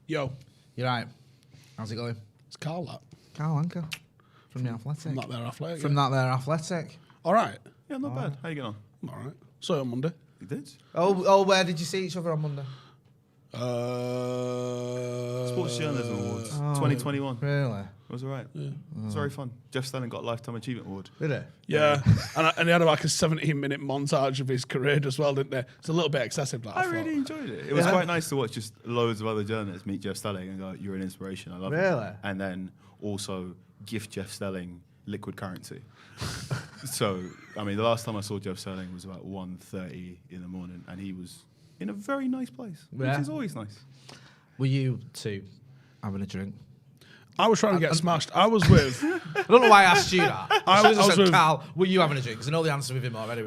Yo. You're right. How's it going? It's Carl, that. Carl Anka. From the Athletic. From that there Athletic. From that there Athletic. All right. Yeah, not bad. How you getting on? I'm all right. Saw you on Monday. You did? Oh, where did you see each other on Monday? Sports Journalism Awards 2021. Really? It was all right. Yeah. It was very fun. Jeff Stelling got a Lifetime Achievement Award. Did it? Yeah. and they had like a 17-minute montage of his career as well, didn't they? It's a little bit excessive, that I thought. really enjoyed it. It was quite nice to watch just loads of other journalists meet Jeff Stelling and go, you're an inspiration. I love it. Really? And then also gift Jeff Stelling liquid currency. So, I mean, the last time I saw Jeff Stelling was about 1:30 in the morning, and he was in a very nice place, which is always nice. Were you two having a drink? I was trying to get smashed. I was with... I don't know why I asked you that. I was with Carl, were you having a drink? Because I know the answer with him already.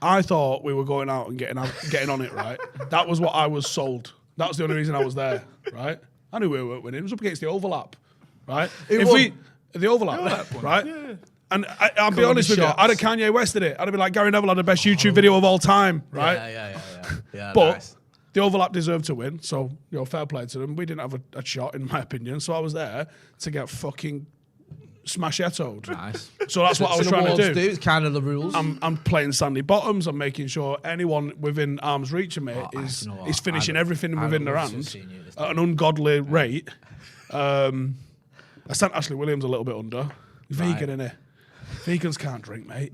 I thought we were going out and getting on it, right? That was what I was sold. That was the only reason I was there, right? I knew we weren't winning. It was up against the overlap, right? The overlap, right? Yeah. And I'll be honest with you, I'd have Kanye Wested it. I'd have been like, Gary Neville had the best YouTube video of all time, right? Yeah, but nice. The overlap deserved to win, so fair play to them. We didn't have a shot, in my opinion, so I was there to get fucking smash-ettoed. Nice. So that's what I was trying to do. It's kind of the rules. I'm playing Sandy Bottoms. I'm making sure anyone within arm's reach of me is finishing everything within their hand at an ungodly rate. I sent Ashley Williams a little bit under. Vegan, innit? Vegans can't drink, mate.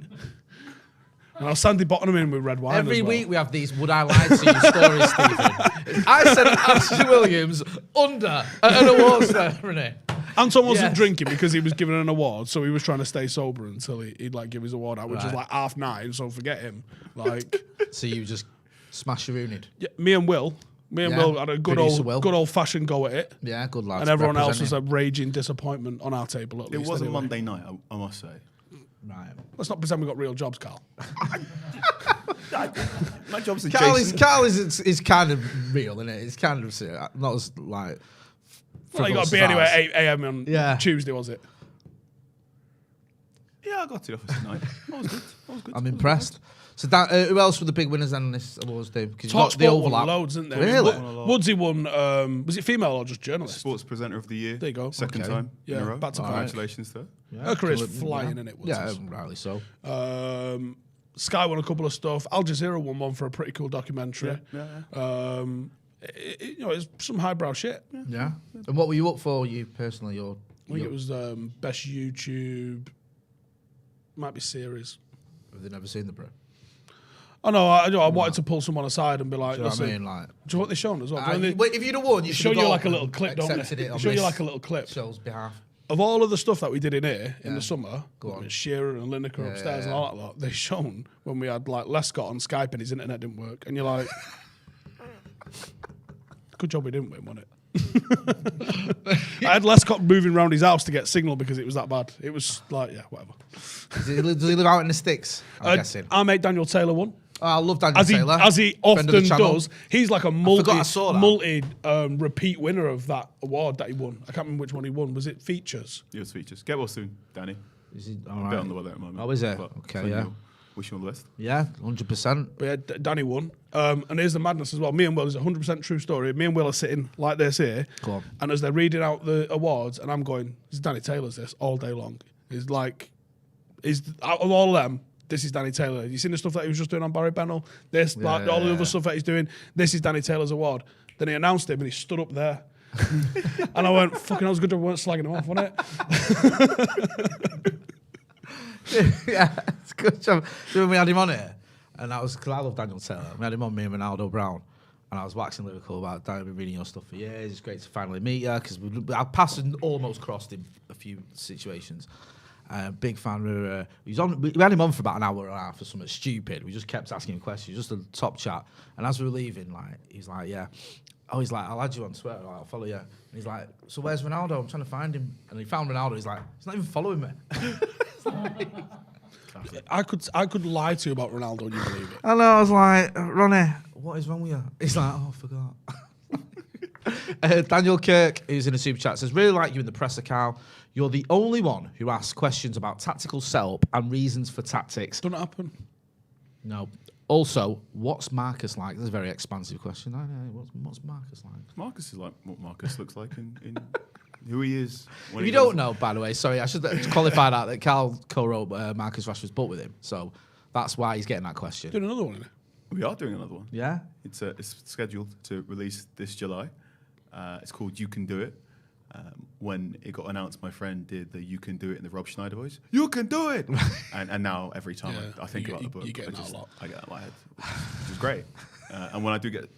And I'll Sandy Bottom him in with red wine. Every week we have these "Would I Lie to You" stories, Stephen. I sent Ashley Williams under at an awards ceremony. Anton wasn't drinking because he was given an award, so he was trying to stay sober until he'd like give his award out, which was like 9:30. So forget him. Like, so you just smash-a-rooned. Yeah, me and Will had a good old fashioned go at it. Yeah, good lads. And everyone else was a raging disappointment on our table. At least it was a Monday night, I must say. Right. Let's not pretend we got real jobs, Carl. My job's adjacent. Carl is kind of real, isn't it? It's kind of not as like. Well, you got to be anywhere at 8 a.m. on Tuesday, was it? Yeah, I got to the office tonight. That was good. I'm impressed. So who else were the big winners on this awards day? Because you got Talksport the overlap. won loads, didn't they? Really? Woodsy won. Was it female or just journalist? Sports Presenter of the Year. There you go. Second time in a row. Back to Congratulations to her. Yeah. Her career's flying, in it? Yeah, rightly so. Sky won a couple of stuff. Al Jazeera won one for a pretty cool documentary. Yeah. It's some highbrow shit. Yeah. And what were you up for, you personally? I think it was best YouTube. Might be series. Have they never seen the Brew? Oh no, I wanted to pull someone aside and be like, do you know what I mean? Like, do you know what they shown as well? If you'd have won, you should show you like a little clip, don't they? They show you like a little clip. Show's behalf. Of all of the stuff that we did in here in the summer, Shearer and Lineker upstairs and all that lot, they shown when we had like Lescott on Skype and his internet didn't work, and you're like, good job we didn't win, wasn't it? I had Lescott moving around his house to get signal because it was that bad. It was like, whatever. Does he live out in the sticks? I'm guessing. Our mate Daniel Taylor won. Oh, I love Daniel Taylor. As he often does. He's like a multi repeat winner of that award that he won. I can't remember which one he won. Was it features? It was features. Get well soon, Danny. Is he all right? A bit on the weather at the moment. Oh, is it? Okay, yeah. Wish you all the best. Yeah, 100%. But yeah, Danny won. And here's the madness as well. Me and Will, is a 100% true story. Me and Will are sitting like this here. Go on. And as they're reading out the awards, and I'm going, this is Danny Taylor's this all day long. He's like, out of all of them, this is Danny Taylor. You seen the stuff that he was just doing on Barry Bennell? All the other stuff that he's doing. This is Danny Taylor's award. Then he announced him and he stood up there. And I went, fucking hell, it was good we weren't slagging him off, wasn't it? Yeah, it's a good job. So when we had him on here, and that was because I love Daniel Taylor. We had him on, me and Ronaldo Brown, and I was waxing lyrical about Danny. I've been reading your stuff for years. It's great to finally meet you because I passed and almost crossed in a few situations. Big fan. We had him on for about an hour and a half for something stupid. We just kept asking him questions, just a top chat. And as we were leaving, he's like, yeah. Oh, he's like, I'll add you on Twitter. I'll follow you. And he's like, so where's Ronaldo? I'm trying to find him. And he found Ronaldo. He's like, he's not even following me. I could lie to you about Ronaldo and you believe it. I know. I was like, Ronnie, what is wrong with you? He's like, oh, I forgot. Daniel Kirk, who's in a super chat, says, really like you in the presser, Carl. You're the only one who asks questions about tactical setup and reasons for tactics. Doesn't happen. No. Also, what's Marcus like? That's a very expansive question. I know. What's Marcus like? Marcus is like what Marcus looks like in who he is. If you don't know, by the way, sorry, I should qualify that Carl co-wrote Marcus Rashford's book with him, so that's why he's getting that question. Doing another one, isn't it? We are doing another one. Yeah? It's scheduled to release this July. It's called You Can Do It. When it got announced, my friend did the "You Can Do It" in the Rob Schneider voice. You can do it, and now every time I think about the book, I get that in my head, which is great. And when I do get,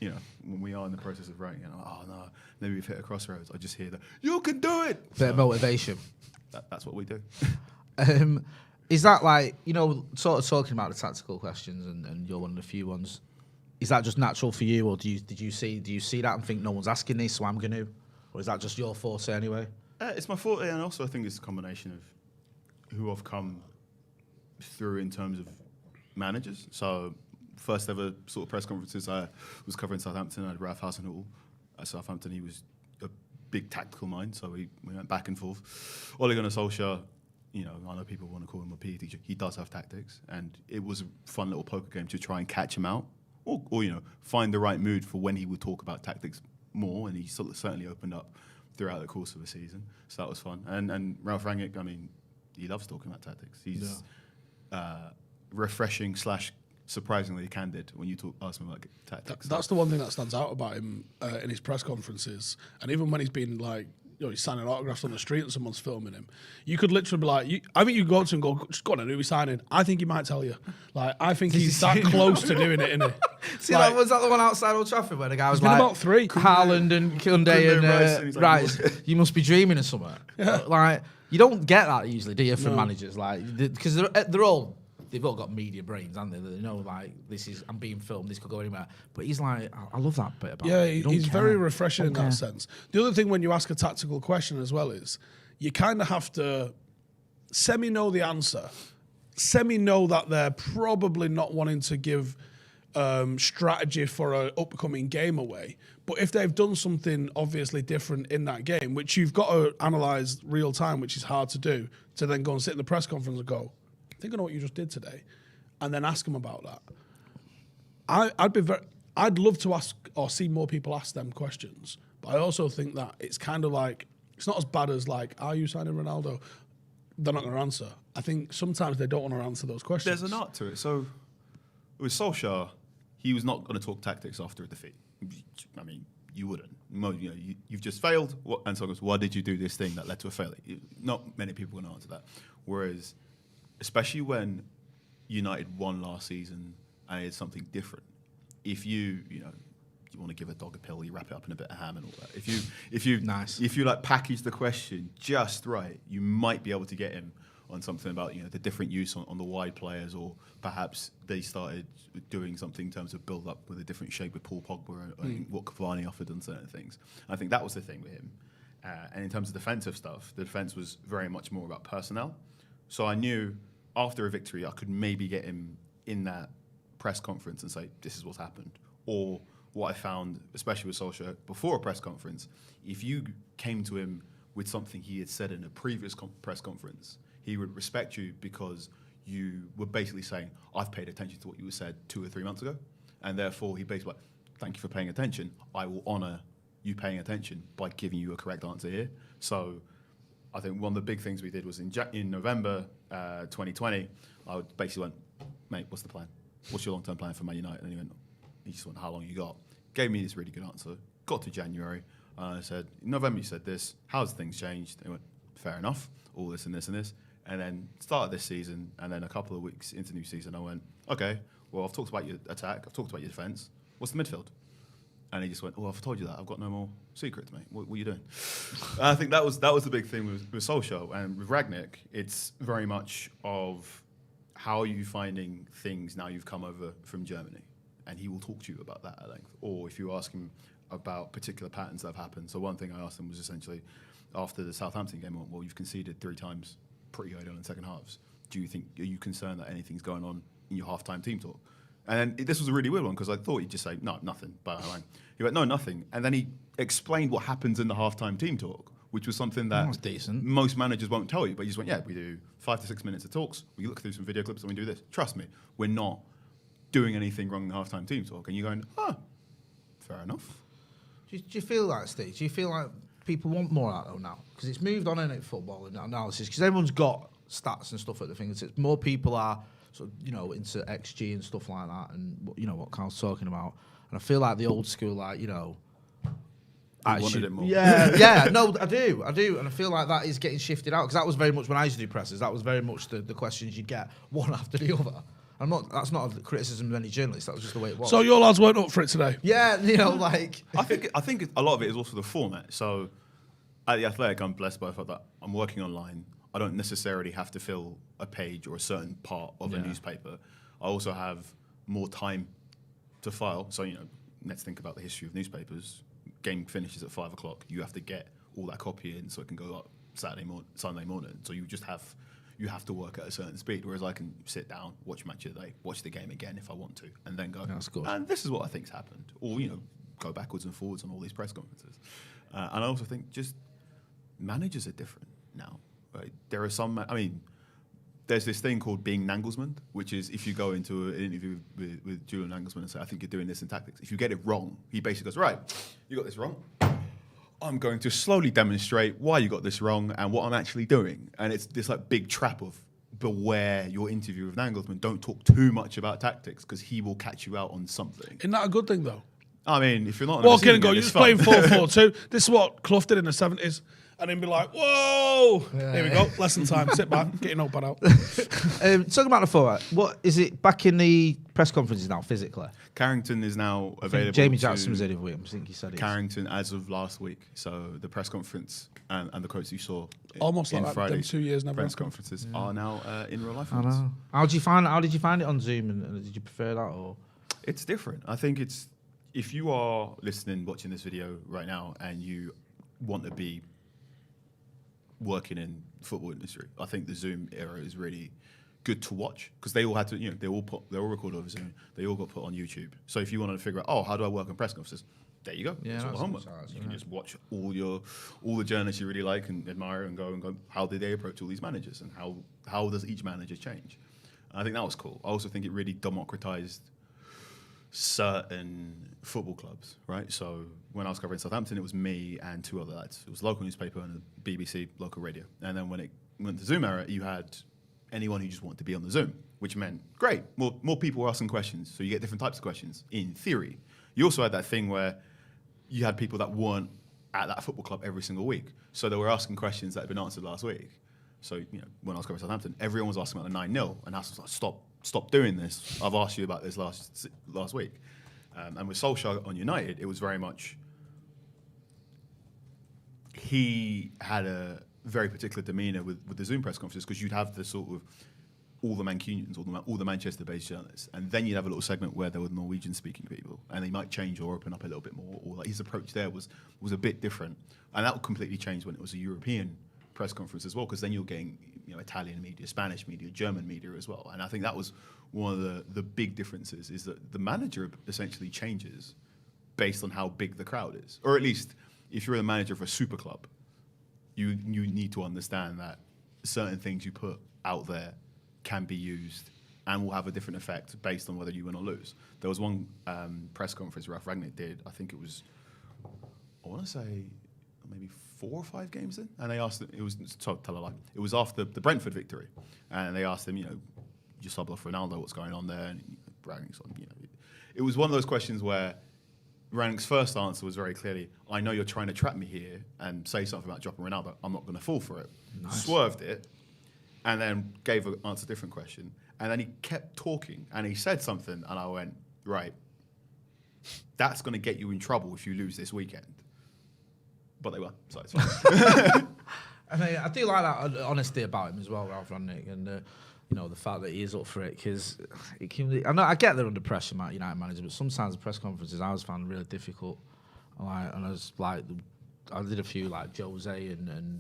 when we are in the process of writing, and I'm like, oh no, maybe we've hit a crossroads. I just hear the "You can do it." Bit of motivation. That's what we do. Is that like, sort of talking about the tactical questions, and you're one of the few ones? Is that just natural for you, or do you see that and think no one's asking this, so I'm going to? Or is that just your forte anyway? It's my forte, and also I think it's a combination of who I've come through in terms of managers. So first ever sort of press conferences, I was covering Southampton. I had Ralph Howson at Southampton. He was a big tactical mind, so we went back and forth. Ole Gunnar Solskjaer, I know people want to call him a PE teacher. He does have tactics, and it was a fun little poker game to try and catch him out, or find the right mood for when he would talk about tactics more, and he certainly opened up throughout the course of the season, so that was fun. And Ralph Rangnick, he loves talking about tactics. He's refreshing / surprisingly candid when you ask him about tactics. That's the one thing that stands out about him in his press conferences, and even when he's been like, he's signing autographs on the street and someone's filming him. You could literally be like, I think you go to him and go, just go on, who are we signing? I think he might tell you. Like, I think he's that close to doing it, isn't he? See, was that the one outside Old Trafford where the guy was like, about 3. Haaland and Koundé and Rice, you must be dreaming of something. Yeah. Like, you don't get that usually, do you, from managers? Like, because they've all got media brains, haven't they? They know, like, I'm being filmed, this could go anywhere. But he's like, I love that bit about it. Yeah, he's very refreshing in that sense. The other thing when you ask a tactical question as well is, you kind of have to semi-know the answer, semi-know that they're probably not wanting to give strategy for an upcoming game away. But if they've done something obviously different in that game, which you've got to analyse real time, which is hard to do, to then go and sit in the press conference and go, I think I know what you just did today, and then ask them about that. I'd love to ask or see more people ask them questions, but I also think that it's kind of like, it's not as bad as like, are you signing Ronaldo? They're not going to answer. I think sometimes they don't want to answer those questions. There's an art to it. So with Solskjaer, he was not going to talk tactics after a defeat. You wouldn't. You've just failed, and so goes, why did you do this thing that led to a failure? Not many people are going to answer that. Whereas, especially when United won last season and it's something different. If you want to give a dog a pill, you wrap it up in a bit of ham and all that. If you like package the question just right, you might be able to get him on something about the different use on the wide players, or perhaps they started doing something in terms of build up with a different shape with Paul Pogba and what Cavani offered on certain things. I think that was the thing with him. And in terms of defensive stuff, the defense was very much more about personnel. So I knew after a victory, I could maybe get him in that press conference and say, this is what's happened. Or what I found, especially with Solskjaer, before a press conference, if you came to him with something he had said in a previous press conference, he would respect you because you were basically saying, I've paid attention to what you said 2 or 3 months ago. And therefore, he basically like, thank you for paying attention. I will honour you paying attention by giving you a correct answer here. So I think one of the big things we did was in November 2020, I basically went, mate, what's the plan? What's your long-term plan for Man United? And he just went, how long you got? Gave me this really good answer. Got to January. I said, in November you said this. How's things changed? They went, fair enough. All this and this and this. And then started this season, and then a couple of weeks into new season, I went, okay, well, I've talked about your attack. I've talked about your defence. What's the midfield? And he just went, oh, I've told you that. I've got no more secrets, mate. What are you doing? I think that was the big thing with Solskjaer. And with Rangnick, it's very much of how are you finding things now you've come over from Germany? And he will talk to you about that at length. Or if you ask him about particular patterns that have happened. So one thing I asked him was essentially, after the Southampton game, well, you've conceded 3 times pretty early on in the second halves. Are you concerned that anything's going on in your half-time team talk? And then this was a really weird one because I thought he'd just say, no, nothing. But he went, no, nothing. And then he explained what happens in the half-time team talk, which was something that decent. Most managers won't tell you. But he just went, yeah, we do 5 to 6 minutes of talks. We look through some video clips and we do this. Trust me, we're not doing anything wrong in the halftime team talk, and you're going, fair enough. Do you feel like, Steve? Do you feel like people want more of that though now? Because it's moved on in it, football and analysis. Because everyone's got stats and stuff at their fingertips. More people are sort of, into XG and stuff like that, and what Carl's talking about. And I feel like the old school, like I wanted it more. Yeah. No, I do, and I feel like that is getting shifted out because that was very much when I used to do presses. That was very much the questions you'd get one after the other. That's not a criticism of any journalist. That was just the way it was. So your lads weren't up for it today? Yeah, like I think a lot of it is also the format. So at The Athletic, I'm blessed by the fact that I'm working online. I don't necessarily have to fill a page or a certain part of a newspaper. I also have more time to file. So, let's think about the history of newspapers. Game finishes at 5 o'clock. You have to get all that copy in so it can go up Sunday morning. So you have to work at a certain speed. Whereas I can sit down, watch match of the day, watch the game again if I want to, and then go. That's good. And this is what I think's happened. Or go backwards and forwards on all these press conferences. And I also think just managers are different now. Right? There are some. There's this thing called being Nagelsmann, which is if you go into an interview with Julian Nagelsmann and say, I think you're doing this in tactics. If you get it wrong, he basically goes, right, you got this wrong. I'm going to slowly demonstrate why you got this wrong and what I'm actually doing. And it's this like big trap of beware your interview with Nagelsmann. Don't talk too much about tactics because he will catch you out on something. Isn't that a good thing, though? If you're not walk in and go, you're just playing 4-4-2. This is what Clough did in the 70s. And then be like, whoa, here we go, lesson time, sit back, get your notepad out. Talking about the forward, what is it back in the press conferences now, physically? Carrington is now available. Jamie Jackson was in it, I think he said it. Carrington as of last week. So the press conference and the quotes you saw almost in like Friday's 2 years never press conferences are now in real life. I know. How did you find it on Zoom, and did you prefer that or? It's different. I think it's if you are listening, watching this video right now, and you want to be working in the football industry, I think the Zoom era is really good to watch because they all had to, they all record over Zoom. They all got put on YouTube. So if you wanted to figure out, how do I work on press conferences? There you go. Yeah, that's all the homework. You can just watch all the journalists you really like and admire and go. How did they approach all these managers and how does each manager change? And I think that was cool. I also think it really democratized certain football clubs, right? So when I was covering Southampton, it was me and two other lads. It was a local newspaper and a BBC local radio. And then when it went to Zoom era, you had anyone who just wanted to be on the Zoom, which meant, great, more people were asking questions. So you get different types of questions, in theory. You also had that thing where you had people that weren't at that football club every single week. So they were asking questions that had been answered last week. So, when I was covering Southampton, everyone was asking about the 9-0. And I was like, stop doing this. I've asked you about this last week. And with Solskjaer on United, it was very much, he had a very particular demeanour with the Zoom press conferences because you'd have the sort of all the Mancunians, all the Manchester-based journalists, and then you'd have a little segment where there were Norwegian-speaking people, and they might change or open up a little bit more, or like his approach there was a bit different, and that would completely change when it was a European press conference as well, because then you're getting Italian media, Spanish media, German media as well, and I think that was one of the big differences is that the manager essentially changes based on how big the crowd is, or at least if you're the manager of a super club, you need to understand that certain things you put out there can be used and will have a different effect based on whether you win or lose. There was one press conference Ralph Rangnick did, I think it was, I want to say maybe 4 or 5 games in, and they asked him, it was after the Brentford victory, and they asked him, you sub off Ronaldo, what's going on there? And Rangnick's on, it was one of those questions where Rangnick's first answer was very clearly, I know you're trying to trap me here and say something about dropping Ronaldo, I'm not going to fall for it. Nice. Swerved it, and then gave an answer to a different question. And then he kept talking, and he said something, and I went, right, that's going to get you in trouble if you lose this weekend. But they were, so it's fine. I do like that honesty about him as well, Ralph Rangnick, and the fact that he is up for it, because I get they're under pressure, United manager, but sometimes the press conferences I always found really difficult. I did a few like Jose and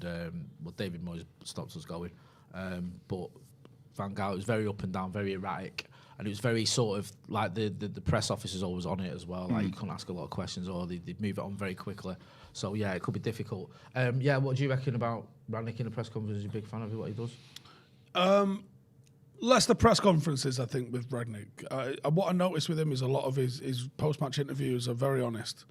David Moyes stopped us going. But Van Gaal was very up and down, very erratic, and it was very sort of like the press officers always on it as well. Like you couldn't ask a lot of questions, or they'd move it on very quickly. So yeah, it could be difficult. What do you reckon about Rangnick in the press conference? Are you a big fan of what he does? Less the press conferences, I think, with Rangnick. What I noticed with him is a lot of his post-match interviews are very honest,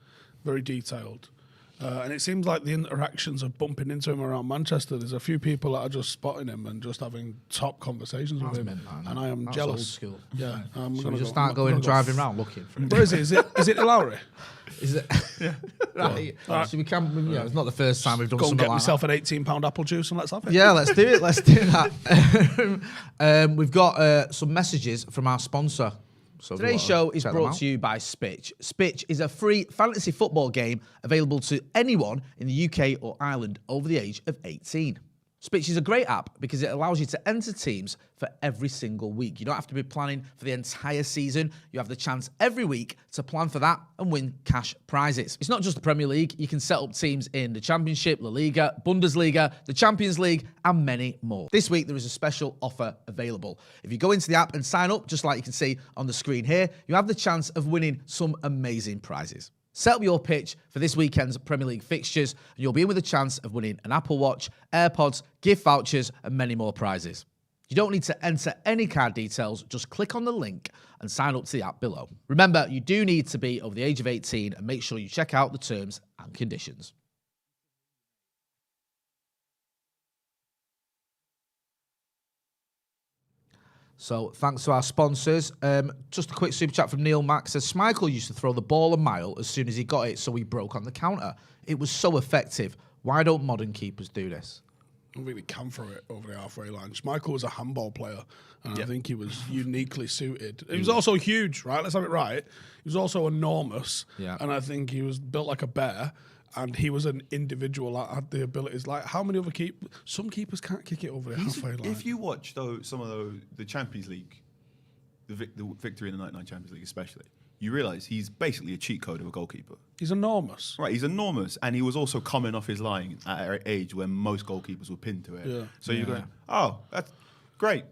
very detailed. And it seems like the interactions of bumping into him around Manchester, there's a few people that are just spotting him and just having top conversations with him. And I am jealous. Old school. Yeah. So we just start driving around looking for him. Where is it? Is it Lowry? Is it? Yeah. Right. So we can. It's not the first time we've done Go and something get like myself that. an £18 apple juice and let's have it. Yeah, let's do it. Let's do that. We've got some messages from our sponsor. So Today's show is brought to you by Spitch. Spitch is a free fantasy football game available to anyone in the UK or Ireland over the age of 18. Spitch is a great app because it allows you to enter teams for every single week. You don't have to be planning for the entire season. You have the chance every week to plan for that and win cash prizes. It's not just the Premier League. You can set up teams in the Championship, La Liga, Bundesliga, the Champions League, and many more. This week, there is a special offer available. If you go into the app and sign up, just like you can see on the screen here, you have the chance of winning some amazing prizes. Set up your pitch for this weekend's Premier League fixtures, and you'll be in with a chance of winning an Apple Watch, AirPods, gift vouchers, and many more prizes. You don't need to enter any card details, just click on the link and sign up to the app below. Remember, you do need to be over the age of 18 and make sure you check out the terms and conditions. So thanks to our sponsors. Just a quick super chat from Neil Mack says Schmeichel used to throw the ball a mile as soon as he got it, so he broke on the counter. It was so effective. Why don't modern keepers do this? I don't think they can throw it over the halfway line. Schmeichel was a handball player, and I think he was uniquely suited. He was also huge, right? Let's have it right. He was also enormous, and I think he was built like a bear. And he was an individual that had the abilities. Like, how many other keepers? Some keepers can't kick it over the halfway line. If you watch some of the Champions League, the victory in the '99 Champions League especially, you realise he's basically a cheat code of a goalkeeper. He's enormous. Right, he's enormous, and he was also coming off his line at an age when most goalkeepers were pinned to it. Yeah. So you're going, oh, that's great.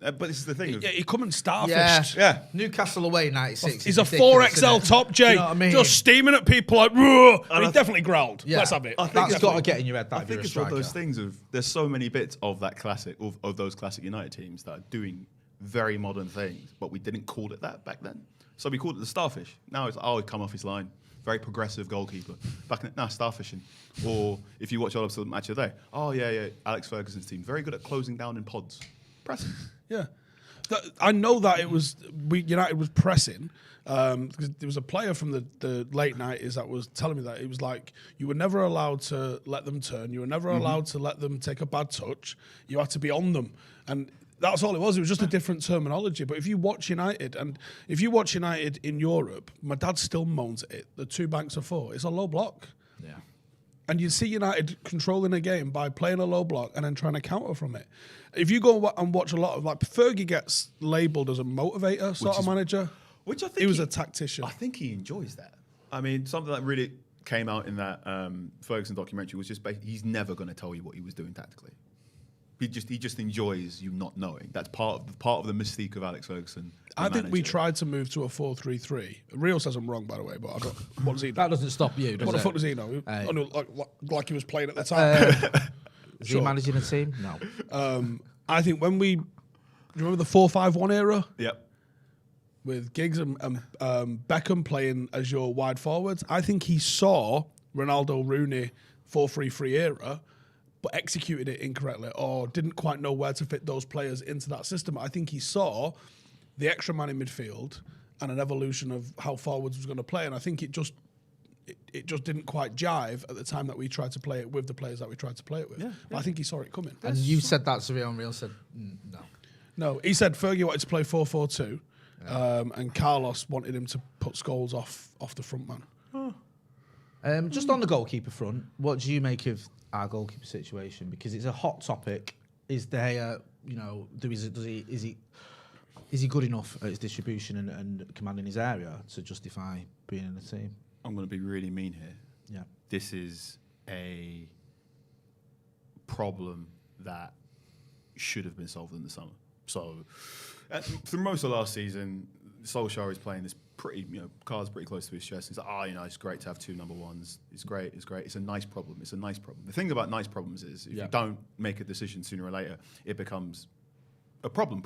But this is the thing. He come and starfished. Yeah. Newcastle away, 96. He's a 4XL top, Jay. You know what I mean? Just steaming at people like, and he definitely growled. Yeah. Let's have it. That's got to get in your head. I think it's one of those things of there's so many bits of that classic, of those classic United teams that are doing very modern things, but we didn't call it that back then. So we called it the starfish. Now it's, he come off his line. Very progressive goalkeeper. Back in starfishing. Or if you watch all of the match of the day, Alex Ferguson's team, very good at closing down in pods. Pressing. Yeah. I know that United was pressing because there was a player from the late 90s that was telling me that it was like you were never allowed to let them turn, you were never allowed to let them take a bad touch, you had to be on them, and that's all it was just a different terminology. But if you watch United in Europe, my dad still moans at it, the two banks of four, it's a low block. Yeah. And you see United controlling a game by playing a low block and then trying to counter from it. If you go and watch a lot of, like, Fergie gets labelled as a motivator sort of manager. Which I think he was a tactician. I think he enjoys that. I mean, something that really came out in that Ferguson documentary was just he's never going to tell you what he was doing tactically. He just enjoys you not knowing. That's part of the mystique of Alex Ferguson. I think we tried to move to a 4-3-3. Rio says I'm wrong, by the way, but what does he know? That doesn't stop you, does What it? the fuck does he know? I know, like he was playing at the time. Is he managing a team? No. I think when do you remember the 4-5-1 era? Yep. With Giggs and Beckham playing as your wide forwards, I think he saw Ronaldo, Rooney 4-3-3 era, but executed it incorrectly or didn't quite know where to fit those players into that system. I think he saw the extra man in midfield and an evolution of how forwards was going to play, and I think it just didn't quite jive at the time that we tried to play it with the players that we tried to play it with. Yeah. But I think he saw it coming. And you said that to Real, and Real said no. No, he said Fergie wanted to play 4-4-2, and Carlos wanted him to put Scholes off the front man. Just on the goalkeeper front, what do you make of our goalkeeper situation? Because it's a hot topic. Is there, is he good enough at his distribution and commanding his area to justify being in the team? I'm going to be really mean here. Yeah. This is a problem that should have been solved in the summer. So, through most of last season, Solskjaer is playing this pretty, cards pretty close to his chest. He's like, it's great to have two number ones. It's great. It's a nice problem. It's a nice problem. The thing about nice problems is if you don't make a decision sooner or later, it becomes a problem.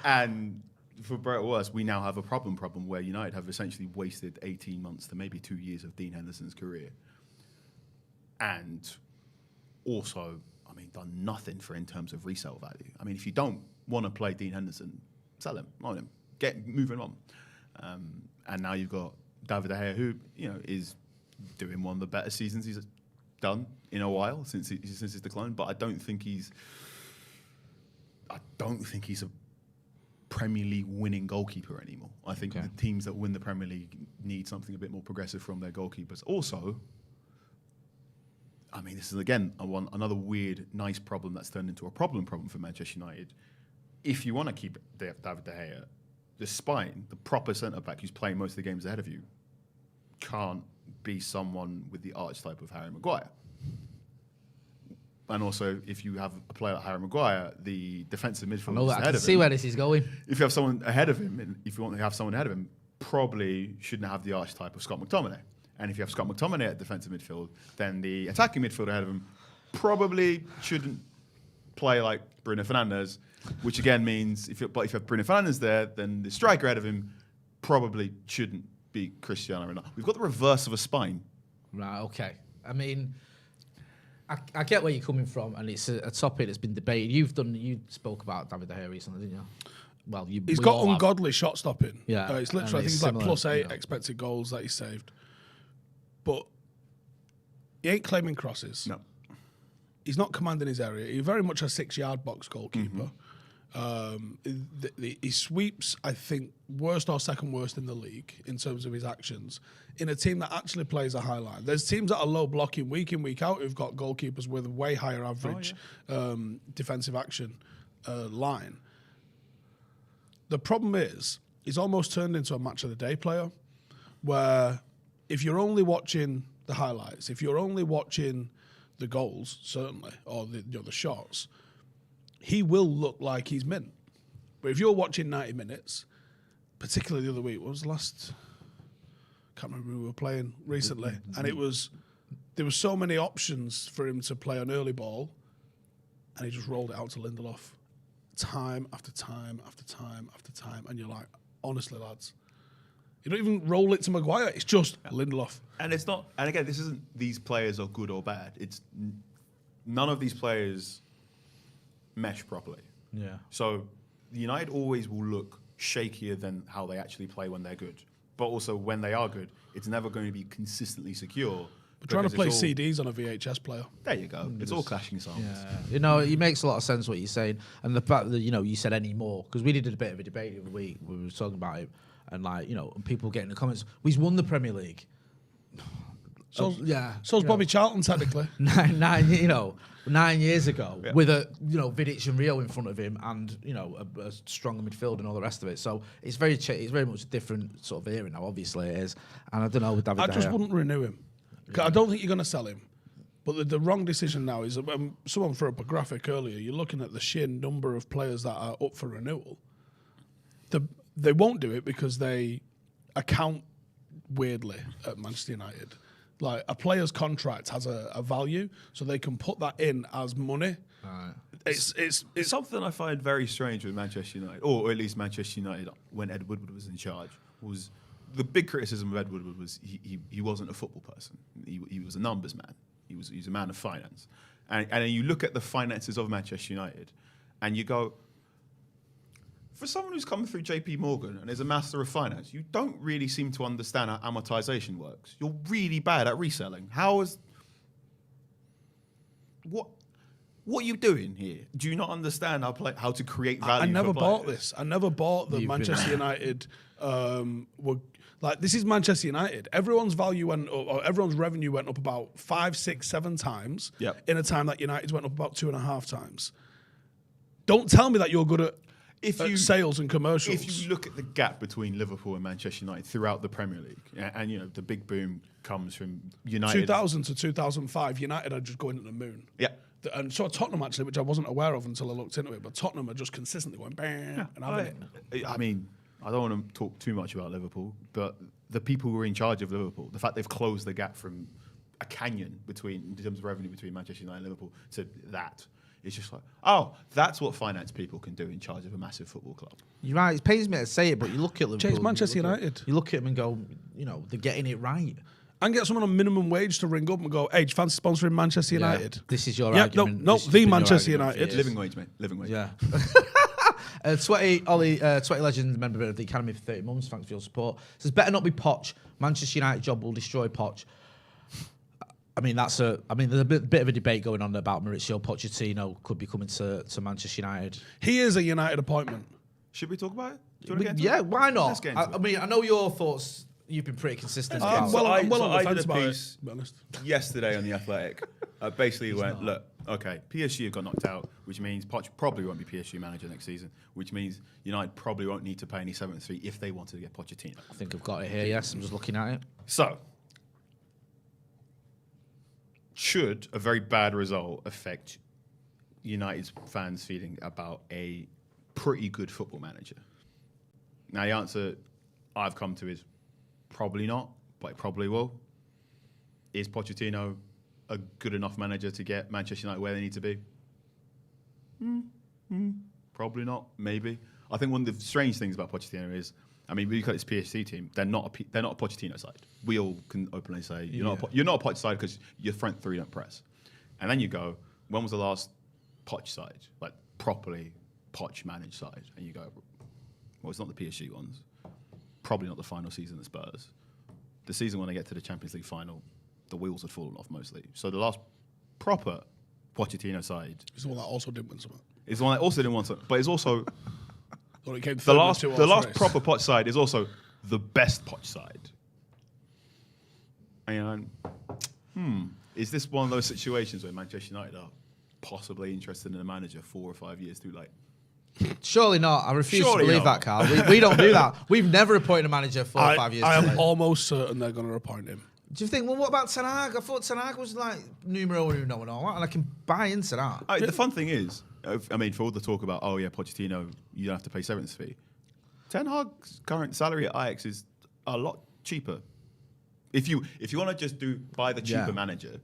And for better or worse, we now have a problem where United have essentially wasted 18 months to maybe 2 years of Dean Henderson's career. And also, I mean, done nothing for in terms of resale value. I mean, if you don't want to play Dean Henderson, sell him, loan him, get moving on. And now you've got David De Gea, who, you know, is doing one of the better seasons he's done in a while since his decline. But I don't think he's a Premier League winning goalkeeper anymore. I think the teams that win the Premier League need something a bit more progressive from their goalkeepers. Also, I mean, this is again another weird, nice problem that's turned into a problem for Manchester United. If you want to keep David De Gea, the spine, the proper centre-back who's playing most of the games ahead of you, can't be someone with the archetype of Harry Maguire. And also, if you have a player like Harry Maguire, the defensive midfielder ahead of him. I can see where this is going. If you have someone ahead of him, and if you want to have someone ahead of him, probably shouldn't have the archetype of Scott McTominay. And if you have Scott McTominay at defensive midfield, then the attacking midfielder ahead of him probably shouldn't play like Bruno Fernandes, which again means if you have Bruno Fernandes there, then the striker ahead of him probably shouldn't be Cristiano Ronaldo. We've got the reverse of a spine. Right, okay. I mean, I get where you're coming from, and it's a topic that's been debated. You spoke about David De Gea recently, didn't you? Well, he's got ungodly shot stopping. Yeah, it's literally, I think it's like +8 expected goals that he saved. But he ain't claiming crosses. No. He's not commanding his area. He's very much a 6-yard box goalkeeper. He sweeps, I think, worst or second worst in the league in terms of his actions in a team that actually plays a high line. There's teams that are low blocking week in, week out who've got goalkeepers with a way higher average defensive action line. The problem is, he's almost turned into a match of the day player where if you're only watching the highlights, if you're only watching the goals, certainly, or the shots, he will look like he's mint. But if you're watching 90 minutes, particularly the other week, what was the last? Can't remember who we were playing recently, and there were so many options for him to play on early ball, and he just rolled it out to Lindelof, time after time after time after time, and you're like, honestly, lads, you don't even roll it to Maguire. It's just Lindelof. And it's not. And again, this isn't these players are good or bad. It's none of these players mesh properly. Yeah. So United always will look shakier than how they actually play when they're good. But also when they are good, it's never going to be consistently secure. We're trying to play CDs on a VHS player. There you go. It's all clashing songs. Yeah. You know, it makes a lot of sense what you're saying. And the fact that, you know, you said any more, because we did a bit of a debate the other week. We were talking about it. And, like, you know, and people getting in the comments, he's won the Premier League. So's Bobby Charlton, technically. 9 years ago, with a, you know, Vidic and Rio in front of him, and, you know, a stronger midfield and all the rest of it. So it's very much a different sort of era now. Obviously, it is. And I don't know with David De Gea. I just wouldn't renew him. I don't think you're going to sell him. But the wrong decision now is someone threw up a graphic earlier. You're looking at the sheer number of players that are up for renewal. They won't do it because they account weirdly at Manchester United. Like, a player's contract has a value, so they can put that in as money. Right. It's something I find very strange with Manchester United, or at least Manchester United when Ed Woodward was in charge. Was the big criticism of Ed Woodward was he wasn't a football person. He was a numbers man. He was a man of finance. And then you look at the finances of Manchester United, and you go, for someone who's come through JP Morgan and is a master of finance, you don't really seem to understand how amortization works. You're really bad at reselling. What are you doing here? Do you not understand how to create value? I never for bought players? this. I never bought the Manchester United. This is Manchester United. Everyone's value went up, or everyone's revenue went up about 5, 6, 7 times. In a time that United's went up about 2.5 times. Don't tell me that you're good at sales and commercials. If you look at the gap between Liverpool and Manchester United throughout the Premier League, and you know the big boom comes from United. 2000 to 2005, United are just going to the moon. Yeah. And so Tottenham, actually, which I wasn't aware of until I looked into it, but Tottenham are just consistently going bang and having it. I mean, I don't want to talk too much about Liverpool, but the people who are in charge of Liverpool, the fact they've closed the gap from a canyon in terms of revenue between Manchester United and Liverpool to that, It's just like, oh, that's what finance people can do in charge of a massive football club. You're right. It pains me to say it, but you look at Liverpool. Chase Manchester United. You look at them and go, they're getting it right. And get someone on minimum wage to ring up and go, hey, do you fancy sponsoring Manchester United? This is your Yeah, argument. no, This has the been your Manchester argument for United. years. Living wage, mate. Living wage. Yeah. Sweaty Legend, member of the Academy for 30 months. Thanks for your support. Says, better not be Poch. Manchester United job will destroy Poch. I mean, there's a bit of a debate going on about Mauricio Pochettino could be coming to Manchester United. He is a United appointment. Should we talk about it? Do you want to get into Yeah, it? why Let's not? get into I it. mean, I know your thoughts. You've been pretty consistent. I'm about well- it. I'm well so on the I fence did a about piece- it, to be honest. Yesterday on The Athletic, basically went, look, okay, PSG have got knocked out, which means Poch probably won't be PSG manager next season, which means United probably won't need to pay any seventh fee if they wanted to get Pochettino. I think I've got it here. Yes, I'm just looking at it. So, should a very bad result affect United's fans' feeling about a pretty good football manager? Now, the answer I've come to is probably not, but it probably will. Is Pochettino a good enough manager to get Manchester United where they need to be? Probably not. Maybe. I think one of the strange things about Pochettino is, I mean, we look at this PSG team. They're not a Pochettino side. We all can openly say you're not a Poch side because your front three don't press. And then you go, when was the last Poch side, like properly Poch managed side? And you go, well, it's not the PSG ones. Probably not the final season at Spurs. The season when they get to the Champions League final, the wheels had fallen off mostly. So the last proper Pochettino side He's the one that also didn't win something. is the one that also didn't want something, but it's also Or it came the third last in a 2-horse the last race. proper Poch side is also the best Poch side. And is this one of those situations where Manchester United are possibly interested in a manager 4 or 5 years too late? Surely not. I refuse Surely to believe not. that, Carl. We don't do that. We've never appointed a manager 4 or 5 years. I too am late. almost certain they're going to appoint him. Do you think, well, what about Ten Hag? I thought Ten Hag was like numero uno and all that, and I can buy into that. The fun thing is, I mean, for all the talk about, oh yeah, Pochettino, you don't have to pay severance fee. Ten Hag's current salary at Ajax is a lot cheaper. If you want to just buy the cheaper manager,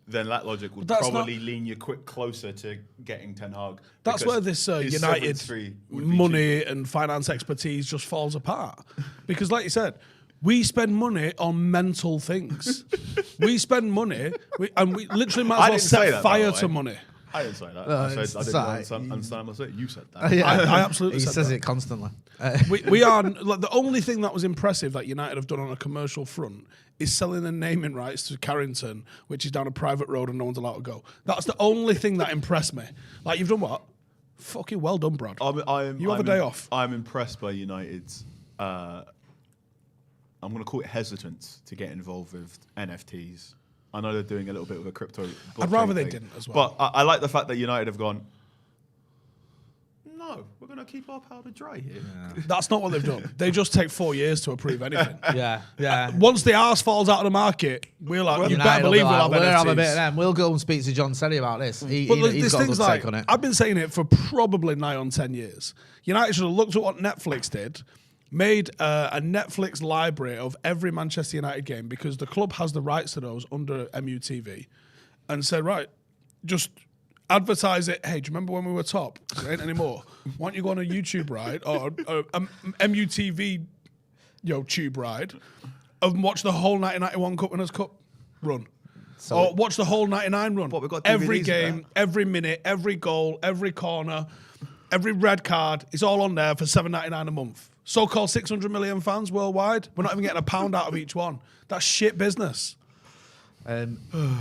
then that logic would That's probably lean you closer to getting Ten Hag. That's because where this his United severance fee would be money cheaper. and finance expertise just falls apart. Because like you said, we spend money on mental things. We spend money, and we literally might I as well didn't say set that, by the fire way. to money. I didn't say that. No, I it's said I didn't sorry. understand what I said. You said that. I absolutely He said says that. it constantly. We are like, the only thing that was impressive that United have done on a commercial front is selling the naming rights to Carrington, which is down a private road and no one's allowed to go. That's the only thing that impressed me. Like, you've done what? Fucking well done, Brad. You have a day off. I'm impressed by United's. I'm going to call it hesitance to get involved with NFTs. I know they're doing a little bit of a crypto. I'd rather blockchain they thing, didn't as well. But I like the fact that United have gone, no, we're going to keep our powder dry here. That's not what they've done. They just take 4 years to approve anything. yeah. Once the arse falls out of the market, you United better will be believe we'll like, have we'll have a NFTs. bit of them. We'll go and speak to John Selly about this. But He's there's got a things good like, take on it. I've been saying it for probably nigh on 10 years. United should have looked at what Netflix did, made a Netflix library of every Manchester United game because the club has the rights to those under MUTV, and said, right, just advertise it. Hey, do you remember when we were top? 'Cause it ain't anymore. Why don't you go on a YouTube ride or MUTV tube ride and watch the whole 1991 Cup Winners' Cup run? Or watch the whole 99 run. What, we've got every DVDs of game, every minute, every goal, every corner, every red card. It's all on there for $7.99 a month. So-called 600 million fans worldwide. We're not even getting a pound out of each one. That's shit business.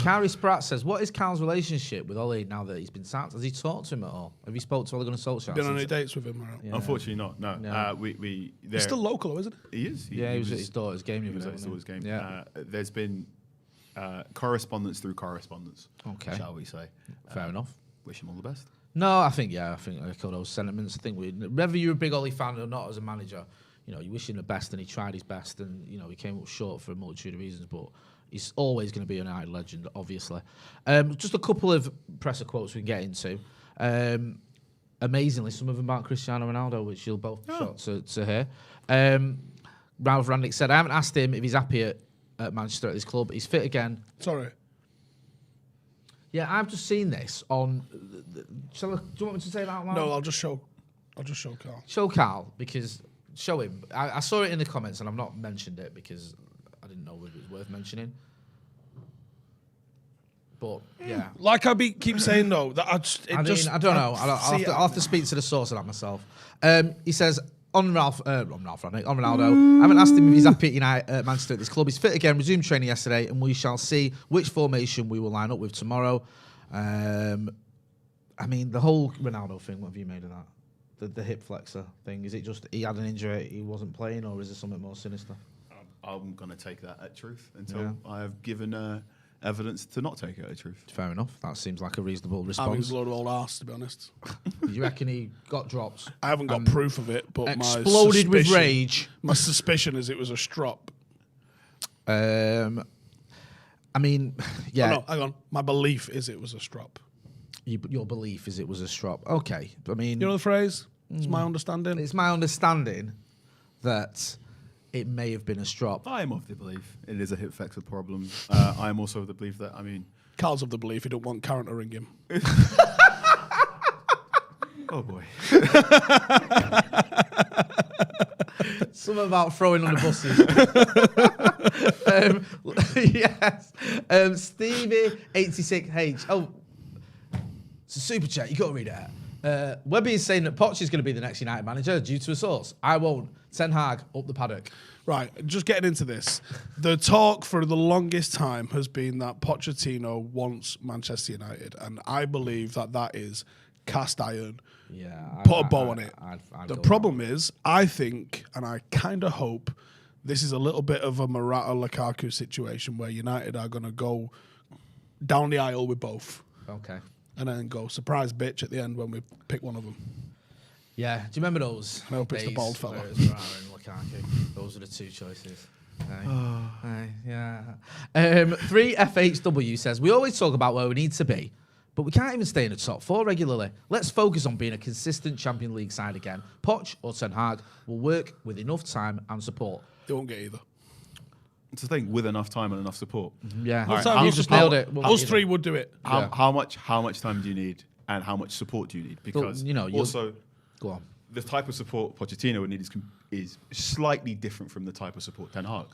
Carrie Spratt says, what is Carl's relationship with Ollie now that he's been sacked? Has he talked to him at all? Have you spoke to Ole Gunnar Solskjaer? Been on any since- dates with him? Right? Yeah. Unfortunately not, no. No. He's still local, though, isn't he? He is. Yeah, he was at his daughter's game. He the was other at day, his wasn't game. he? Yeah. There's been correspondence through correspondence, Okay. shall we say. Fair enough. Wish him all the best. No, I think I echo those sentiments. I think whether you're a big Ollie fan or not as a manager, you wish him the best, and he tried his best, and he came up short for a multitude of reasons, but he's always going to be a United legend, obviously. Just a couple of presser quotes we can get into. Amazingly, some of them about Cristiano Ronaldo, which you'll both be shocked to hear. Ralph Randick said, I haven't asked him if he's happy at Manchester at this club. He's fit again. Sorry. Yeah, I've just seen this on. Do you want me to say that out loud? No, I'll just show Carl. Show Carl because show him. I saw it in the comments and I've not mentioned it because I didn't know if it was worth mentioning. But yeah, Like I keep saying though, that I don't know. I'll have to speak to the source of that myself. He says on Ronaldo. I haven't asked him if he's happy at Manchester at this club. He's fit again, resumed training yesterday, and we shall see which formation we will line up with tomorrow. I mean, the whole Ronaldo thing. What have you made of that? The hip flexor thing. Is it just he had an injury, he wasn't playing, or is there something more sinister? I'm going to take that at truth until I have given evidence to not take it at truth. Fair enough. That seems like a reasonable I mean, response. he's a load of old arse, to be honest. You reckon he got dropped? I haven't got proof of it, but Exploded with rage. My suspicion is it was a strop. I mean, yeah. Oh, no, hang on. My belief is it was a strop. Your belief is it was a strop. Okay. I mean, You know the phrase? It's my understanding. it's my understanding that it may have been a strop. I am of the belief it is a hip flexor problem. I am also of the belief that, Carl's of the belief he don't want Karen to ring him. oh boy. Something about throwing on the buses. Yes. Stevie86H. Oh, it's a super chat. You got to read it out. Webby is saying that Poch is going to be the next United manager due to a source. I won't. Ten Hag up the paddock. Right, just getting into this. The talk for the longest time has been that Pochettino wants Manchester United, and I believe that is cast iron. Yeah. Put a bow on it. I'd The go problem is, I think, and I kind of hope, this is a little bit of a Morata-Lukaku situation where United are going to go down the aisle with both. Okay. And then go surprise bitch at the end when we pick one of them. Yeah. Do you remember those? I hope it's the days bald fella. where it was Morata and Lukaku? Those are the two choices. Aye. Yeah. 3FHW says, we always talk about where we need to be, but we can't even stay in the top four regularly. Let's focus on being a consistent Champions League side again. Poch or Ten Hag will work with enough time and support. They won't get either. It's the thing, with enough time and enough support. Yeah. All right, You just nailed it. Those three would do it. How much time do you need, and how much support do you need? Because also, go on. the type of support Pochettino would need is slightly different from the type of support Ten Hag.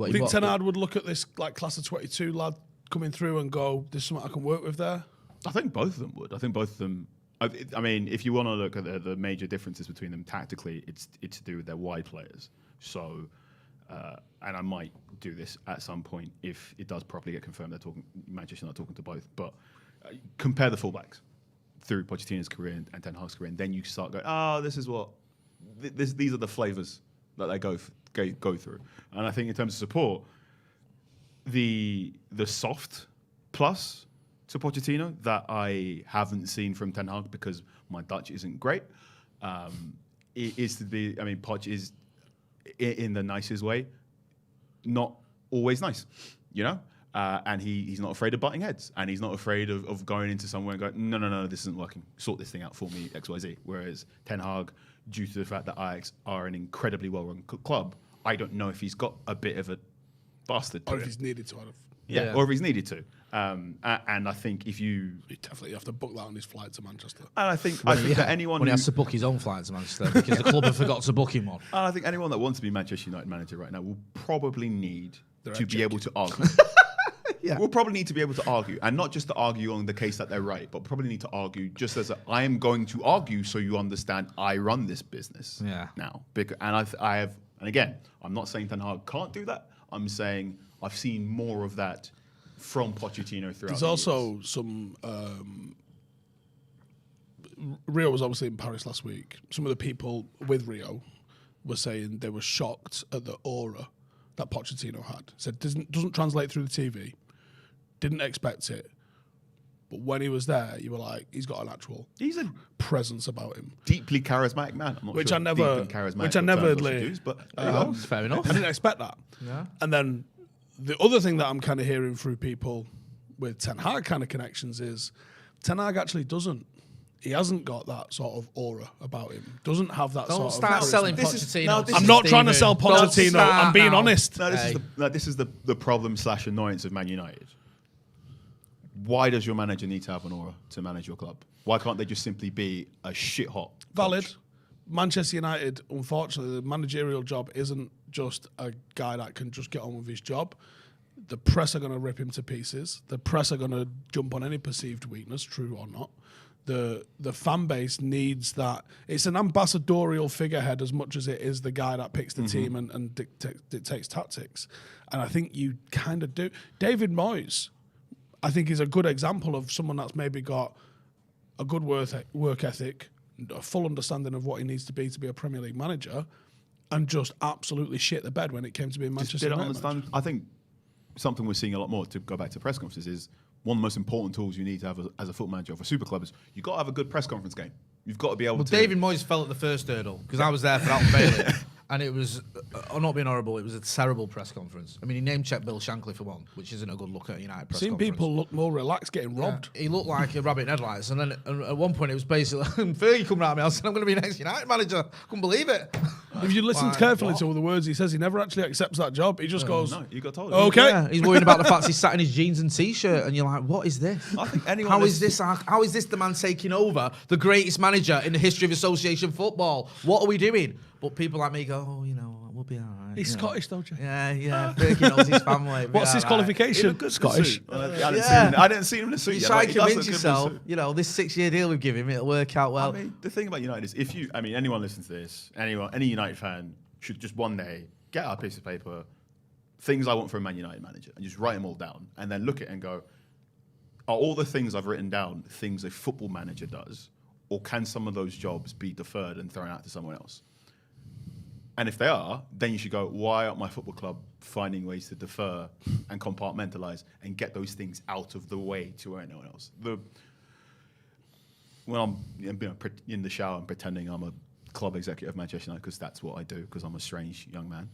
I think Ten Hag would look at this like class of 22 lad coming through and go, "There's something I can work with there." I think both of them would. I think both of them. I mean, if you want to look at the major differences between them tactically, it's to do with their wide players. So, and I might do this at some point if it does properly get confirmed. Manchester not talking to both, but compare the fullbacks through Pochettino's career and Ten Hag's career, and then you start going, this is what these are the flavors that they go through. And I think in terms of support, the soft plus to Pochettino that I haven't seen from Ten Hag because my Dutch isn't great. It is to be. I mean, Poch is in the nicest way, not always nice, and he's not afraid of butting heads, and he's not afraid of going into somewhere and going, no, this isn't working. Sort this thing out for me, XYZ. Whereas Ten Hag, due to the fact that Ajax are an incredibly well-run club, I don't know if he's got a bit of a bastard to Or it. if he's needed to. Yeah. Or if he's needed to. And I think if you definitely have to book that on his flight to Manchester. And I think that anyone when he who has to book his own flight to Manchester because the club have forgot to book him one. and I think anyone that wants to be Manchester United manager right now will probably need to be able to argue. We'll probably need to be able to argue, and not just to argue on the case that they're right, but probably need to argue just as I am going to argue, so you understand I run this business now. And I have, and again, I'm not saying Ten Hag can't do that. I'm saying I've seen more of that from Pochettino throughout. There's also some. Rio was obviously in Paris last week. Some of the people with Rio were saying they were shocked at the aura that Pochettino had. Said doesn't translate through the TV. Didn't expect it, but when he was there, you were like, he's got an actual presence about him. Deeply charismatic man. I'm not which sure I never, use, but fair enough. I didn't expect that. Yeah. And then the other thing that I'm kind of hearing through people with Ten Hag kind of connections is Ten Hag actually doesn't. He hasn't got that sort of aura about him. Doesn't have that Don't sort start of selling charisma. Pochettino. I'm not trying to sell Pochettino. I'm being honest. No, this is the problem / annoyance of Man United. why does your manager need to have an aura to manage your club? Why can't they just simply be a shit hot Valid. coach? Manchester United, unfortunately, the managerial job isn't just a guy that can just get on with his job. The press are going to rip him to pieces. The press are going to jump on any perceived weakness, true or not. The fan base needs that. It's an ambassadorial figurehead as much as it is the guy that picks the team and dictates tactics. And I think you kind of do. David Moyes, I think, is a good example of someone that's maybe got a good work ethic, a full understanding of what he needs to be a Premier League manager, and just absolutely shit the bed when it came to being Manchester United. Understand. I think something we're seeing a lot more, to go back to press conferences, is one of the most important tools you need to have as a football manager of a super club is you've got to have a good press conference game. You've got to be able to... David Moyes fell at the first hurdle because I was there for Alton Bailey. And it was, not being horrible, it was a terrible press conference. I mean, he name-checked Bill Shankly for one, which isn't a good look at a United press Seen conference. people look more relaxed getting robbed. He looked like a rabbit in headlights. And then at one point, it was basically... And Fergie come round me, I said, I'm going to be next United manager. Couldn't believe it. If you listen carefully to all the words he says, he never actually accepts that job. He just goes, No, you got told. okay. Yeah, he's worrying about the fact he's sat in his jeans and T-shirt, and you're like, what is this? I think anyone How is this the man taking over the greatest manager in the history of association football? What are we doing? But people like me go, oh, you know, we'll be all right. He's Scottish, don't you? Yeah. Fergie knows his family. What's his qualification? Scottish. I didn't see him in a suit You yet. try Like, and he does convince look good in a yourself, suit. you know, this 6-year deal we've given him, it'll work out well. I mean, the thing about United is, anyone listens to this, any United fan should just one day get out a piece of paper, things I want for a Man United manager, and just write them all down, and then look at it and go, are all the things I've written down things a football manager does, or can some of those jobs be deferred and thrown out to someone else? And if they are, then you should go, why aren't my football club finding ways to defer and compartmentalise and get those things out of the way to anyone else? When I'm in the shower and pretending I'm a club executive of Manchester United, because that's what I do, because I'm a strange young man.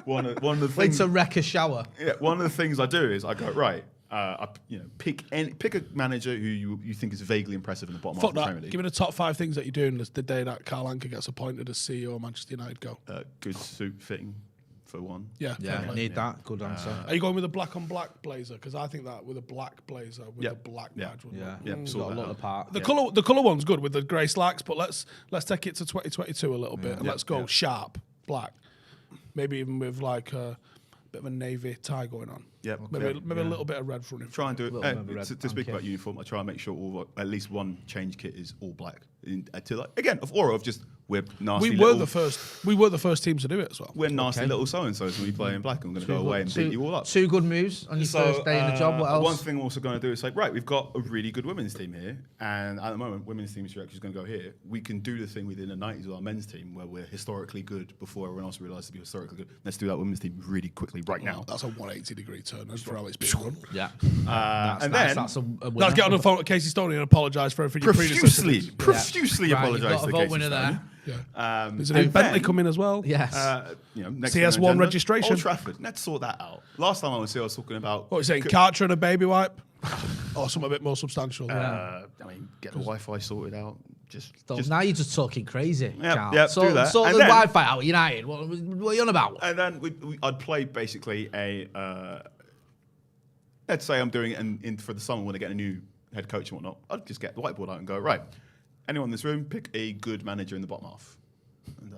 One of the Wait things, to wreck a shower. yeah, one of the things I do is I go, right, pick a manager who you think is vaguely impressive in the bottom half Fuck of the Premier that. League. Give me the top 5 things that you're doing the day that Carl Anka gets appointed as CEO of Manchester United. Go. Good suit fitting, for one. Yeah. Yeah, fair play. need that. Good answer. Are you going with a black on black blazer? Because I think that with a black blazer with a black badge would Yeah, look. sort got a that lot out. of part. The colour one's good with the grey slacks, but let's take it to 2022 a little bit and let's go sharp black. Maybe even with like a bit of a navy tie going on. Yep. Maybe a little bit of red front in Try and do Little bit of red to speak Anka. about uniform. I try and make sure at least one change kit is all black. Again, of aura of just we're nasty. We were the first team to do it as well. We're nasty little so and so's when we play in black. I'm going to go away and beat you all up. 2 good moves on your first day in the job. What else? One thing I'm also going to do is like, right, we've got a really good women's team here, and at the moment, women's team is actually going to go here. We can do the thing we did in the 90s with our men's team, where we're historically good before everyone else realised to be historically good. Let's do that women's team really quickly right now. That's a 180-degree turn for how it's been run. Yeah. And then that's a winner. Let's get on the phone with Casey Stoney and apologise for everything your predecessor did. profusely Right, apologise you've got to a Casey vote winner Stoney. there. Yeah. There's a and new Bentley then- coming as well. Yes. Next CS1 on the agenda, registration. Old Trafford. Let's sort that out. Last time I was here, I was talking about. What are you saying? Karcher and a baby wipe? Or something a bit more substantial. I mean, get the Wi-Fi sorted out. Just Now you're just talking crazy. Carl. yep, So do that. sort And the then- Wi-Fi out, United. What are you on about? And then I'd play basically a. Let's say I'm doing it in for the summer when I get a new head coach and whatnot. I'd just get the whiteboard out and go, right, anyone in this room, pick a good manager in the bottom half. And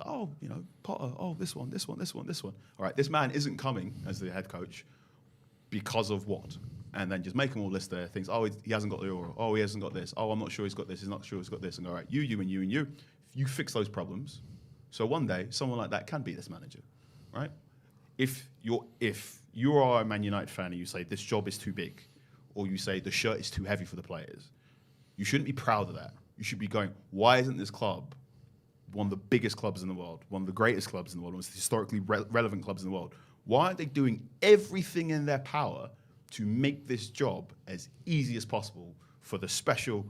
Potter. Oh, this one. All right, this man isn't coming as the head coach because of what? And then just make them all list their things. Oh, he hasn't got the aura. Oh, he hasn't got this. Oh, I'm not sure he's got this. He's not sure he's got this. And go, all right, you, and you, and you. You fix those problems. So one day, someone like that can be this manager, right? If you are a Man United fan and you say this job is too big, or you say the shirt is too heavy for the players, you shouldn't be proud of that. You should be going, why isn't this club one of the biggest clubs in the world, one of the greatest clubs in the world, one of the historically relevant clubs in the world? Why aren't they doing everything in their power to make this job as easy as possible for the special,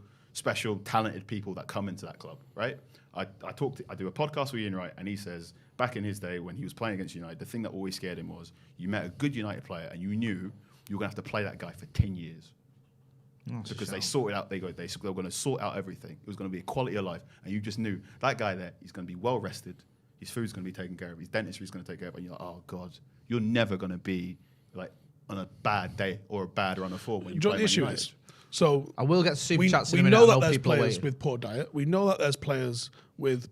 talented people that come into that club, right? I do a podcast with Ian Wright, and he says back in his day when he was playing against United, the thing that always scared him was you met a good United player and you knew you were going to have to play that guy for 10 years. Because they sorted out, they were going to sort out everything. It was going to be a quality of life, and you just knew that guy there, he's going to be well rested, his food's going to be taken care of, his dentistry's going to take care of, and you're like, oh God, you're never going to be like on a bad day or a bad run of form when you Do you know play what the Man issue United. is? So I will get super chats in we a minute. know I that there's people are players waiting. with poor diet. We know that there's players with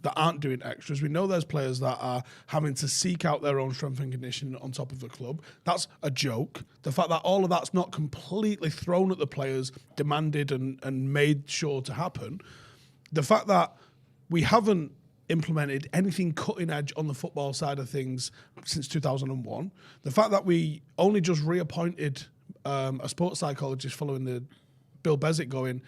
that aren't doing extras. We know there's players that are having to seek out their own strength and conditioning on top of the club. That's a joke. The fact that all of that's not completely thrown at the players, demanded and made sure to happen. The fact that we haven't implemented anything cutting edge on the football side of things since 2001. The fact that we only just reappointed a sports psychologist following the Bill Bezic going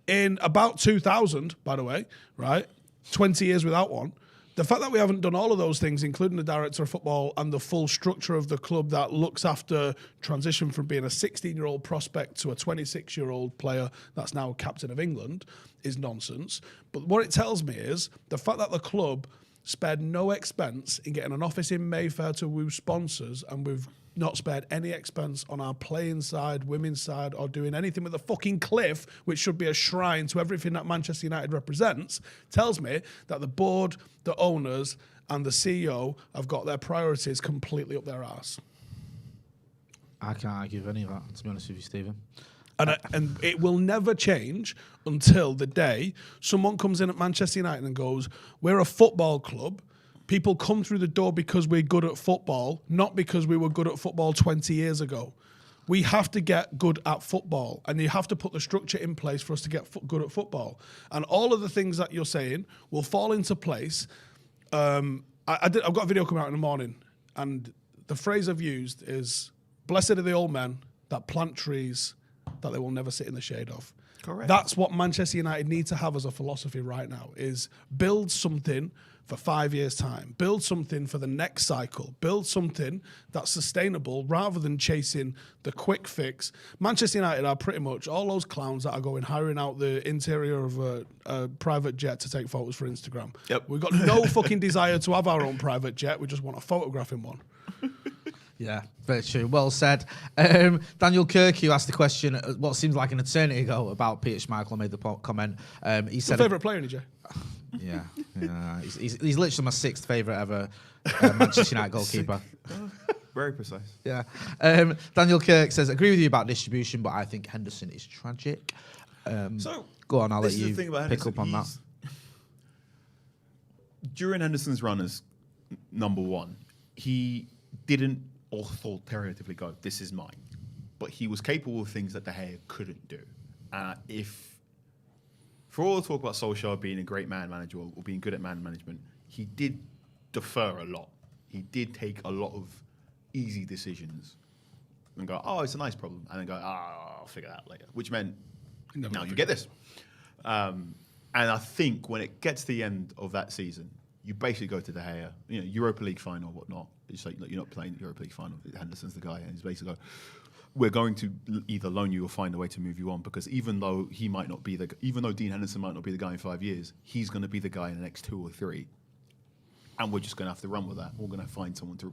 in about 2000, by the way, right? 20 years without one. The fact that we haven't done all of those things, including the director of football and the full structure of the club that looks after transition from being a 16-year-old prospect to a 26-year-old player that's now captain of England, is nonsense. But what it tells me is the fact that the club spared no expense in getting an office in Mayfair to woo sponsors, and we've not spared any expense on our playing side, women's side, or doing anything with the fucking cliff, which should be a shrine to everything that Manchester United represents, tells me that the board, the owners, and the CEO have got their priorities completely up their arse. I can't argue with any of that, to be honest with you, Stephen. And it will never change until the day someone comes in at Manchester United and goes, we're a football club. People come through the door because we're good at football, not because we were good at football 20 years ago. We have to get good at football, and you have to put the structure in place for us to get good at football. And all of the things that you're saying will fall into place. I've got a video coming out in the morning, and the phrase I've used is, blessed are the old men that plant trees that they will never sit in the shade of. Correct. That's what Manchester United need to have as a philosophy right now, is build something for 5 years' time. Build something for the next cycle. Build something that's sustainable rather than chasing the quick fix. Manchester United are pretty much all those clowns that are going hiring out the interior of a private jet to take photos for Instagram. Yep. We've got no fucking desire to have our own private jet. We just want a photograph in one. Yeah, very true. Well said. Daniel Kirk, who asked the question, what seems like an eternity ago, about Peter Schmeichel, made the comment. He said, Your favourite player, NJ? Yeah. He's literally my sixth favourite ever Manchester United goalkeeper. Very precise. Yeah. Daniel Kirk says, agree with you about distribution, but I think Henderson is tragic. So Go on, I'll let this is the you thing about pick Henderson. up on that. During Henderson's run as number one, he didn't authoritatively go, this is mine. But he was capable of things that De Gea couldn't do. For all the talk about Solskjaer being a great man manager or being good at man management, he did defer a lot. He did take a lot of easy decisions and go, oh, it's a nice problem. And then go, I'll figure that out later. Which meant, now you get this. And I think when it gets to the end of that season, you basically go to De Gea, Europa League final or whatnot. You say, look, you're not playing the Europa League final. Henderson's the guy. And he's basically go, we're going to either loan you or find a way to move you on, because even though Dean Henderson might not be the guy in 5 years, he's going to be the guy in the next 2 or 3. And we're just going to have to run with that. We're going to find someone to,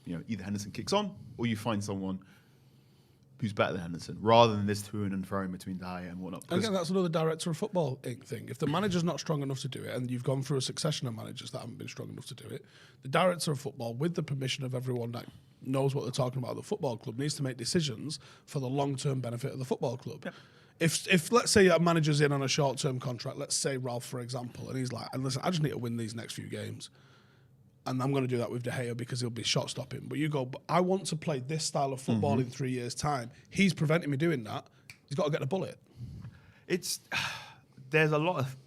either Henderson kicks on or you find someone who's better than Henderson, rather than this to and fro between De Gea and whatnot. Again, that's another director of football thing. If the manager's not strong enough to do it, and you've gone through a succession of managers that haven't been strong enough to do it, the director of football, with the permission of everyone that knows what they're talking about at the football club, needs to make decisions for the long-term benefit of the football club. Yep. If let's say a manager's in on a short-term contract, let's say Ralph, for example, and he's like, and listen, I just need to win these next few games. And I'm going to do that with De Gea because he'll be shot stopping. But you go, but I want to play this style of football in 3 years' time. He's preventing me doing that. He's got to get the bullet. There's a lot of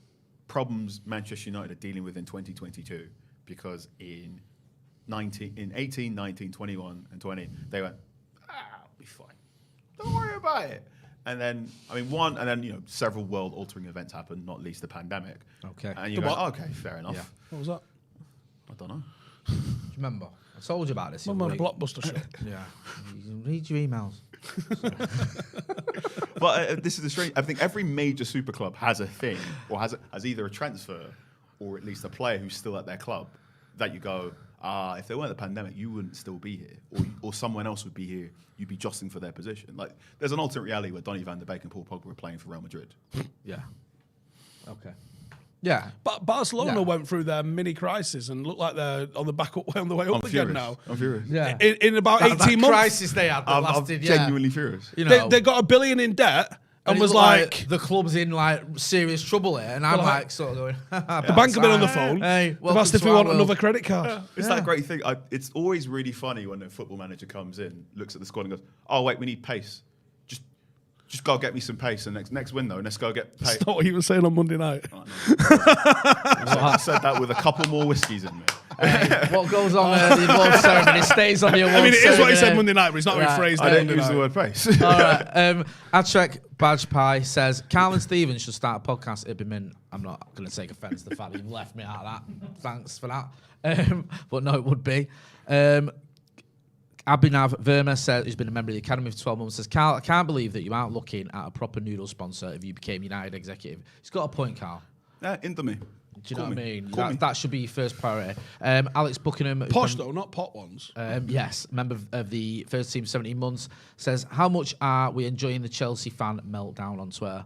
problems Manchester United are dealing with in 2022, because in 18, 19, 21, and 20, they went, I'll be fine. Don't worry about it. And then, several world-altering events happened, not least the pandemic. Okay. And you go, okay, fair enough. Yeah. What was that? I don't know. Do you remember? I told you about this. I'm on a Blockbuster show. Yeah. You read your emails. But this is the strange. I think every major super club has a thing, or has either a transfer, or at least a player who's still at their club, that you go, if there weren't the pandemic, you wouldn't still be here, or someone else would be here. You'd be jostling for their position. Like, there's an alternate reality where Donny van de Beek and Paul Pogba are playing for Real Madrid. Yeah. Okay. Yeah. But Barcelona Yeah. went through their mini crisis and look like they're on the the way up I'm again furious. now. I'm furious. Yeah. In about 18 that months, crisis they had that I'm lasted, yeah. genuinely furious. You know, they got $1 billion in debt and it was looked like, the club's in like serious trouble here, and I'm Well, like sort of going. the bank have been on the phone. Hey, They've welcome asked if to we our want world. another credit card. It's that great thing. It's always really funny when a football manager comes in, looks at the squad and goes, "Oh wait, we need pace. Just go get me some pace. And next window, and let's go get pace." That's not what he was saying on Monday night. I said that with a couple more whiskies in me. What goes on at the awards ceremony stays on the awards I mean, it is what he said ceremony. Monday night, but it's not Right. rephrased. I there didn't Monday use the night. word pace. All right. Atrek Badge Pie says, Carl and Stevens should start a podcast. It'd be mint. I'm not going to take offence to the fact that you've left me out of that. Thanks for that. But no, it would be. Abhinav Verma says, who's been a member of the Academy for 12 months, says, Carl, I can't believe that you aren't looking at a proper noodle sponsor if you became United executive. He's got a point, Carl. Into me. Do you know what I mean? Call me. That should be your first priority. Alex Buckingham. who's Posh been- though, not pot ones. Yes, member of the first team 17 months, says, how much are we enjoying the Chelsea fan meltdown on Twitter?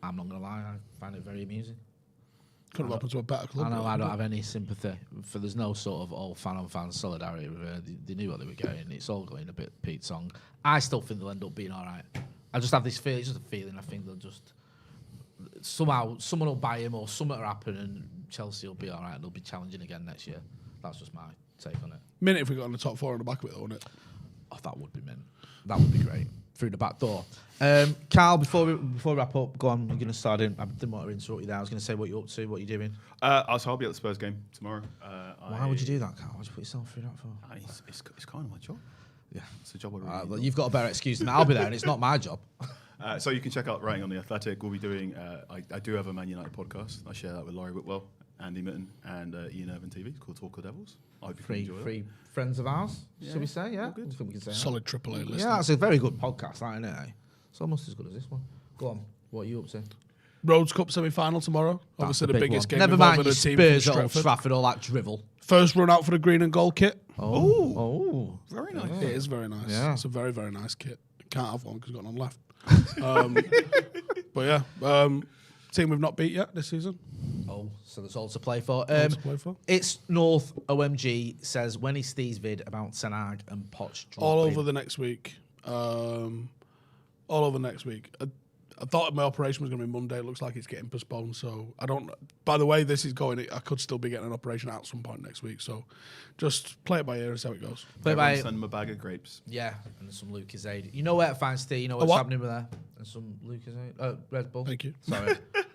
I'm not going to lie, I find it very amusing. Could have happened to a better club. I know I don't have any sympathy for. There's no sort of all fan on fan solidarity. They knew what they were getting. It's all going a bit Pete Song. I still think they'll end up being all right. I just have this feeling. It's just a feeling. I think they'll just somehow someone will buy him or something will happen and Chelsea will be all right. They'll be challenging again next year. That's just my take on it. Minute if we got on the top 4 on the back of it, though, wouldn't it? Oh, that would be mint. That would be great. Through the back door. Carl, before we wrap up, go on. You're going to start in. I didn't want to interrupt you there. I was going to say what you're up to, what you're doing. I'll be at the Spurs game tomorrow. Why would you do that, Carl? Why'd you put yourself through that for? It's kind of my job. Yeah. It's a job I really Well, love. you've got a better excuse than I'll be there, and it's not my job. So you can check out Writing on the Athletic. We'll be doing. I do have a Man United podcast. I share that with Laurie Whitwell, Andy Mitten, and Ian Irvin TV. It's called Talk of the Devils. I hope you can enjoy Free friends of ours, should we say? Yeah, all good. I think we can say that. Solid AAA list. Yeah, that's a very good podcast, that, isn't it? Eh? It's almost as good as this one. Go on. What are you up to? Rhodes Cup semi-final tomorrow. That's Obviously the big biggest one. game Never mind involving your a team Spurs from at Old Stretford. Trafford, all that drivel. First run out for the green and gold kit. Oh. Very nice. It is very nice. Yeah. It's a very, very nice kit. Can't have one because we've got none left. But yeah, team we've not beat yet this season. Oh, so there's all to play for. All to play for. It's North OMG says, when is Steve's vid about Senag and Poch dropping? All over the next week. All over next week. I thought my operation was going to be Monday. It looks like it's getting postponed. So I don't. By the way, this is going. I could still be getting an operation at some point next week. So just play it by ear and see how it goes. Play Everyone by, send them a bag of grapes. yeah, and some Lucozade. You know where to find Steve. You know what's what? happening with that. And some Lucozade. Red Bull. Thank you.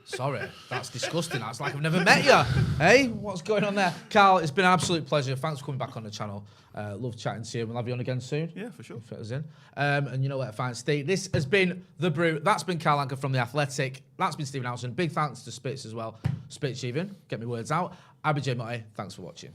Sorry, that's disgusting. That's like I've never met you. Hey, what's going on there? Carl, it's been an absolute pleasure. Thanks for coming back on the channel. Love chatting to you. We'll have you on again soon. Yeah, for sure. Fit us in. And you know where to find Steve. This has been The Brew. That's been Carl Anka from The Athletic. That's been Stephen Howson. Big thanks to Spitz as well. Spitz even. Get me words out. I've been Jay Motty. Thanks for watching.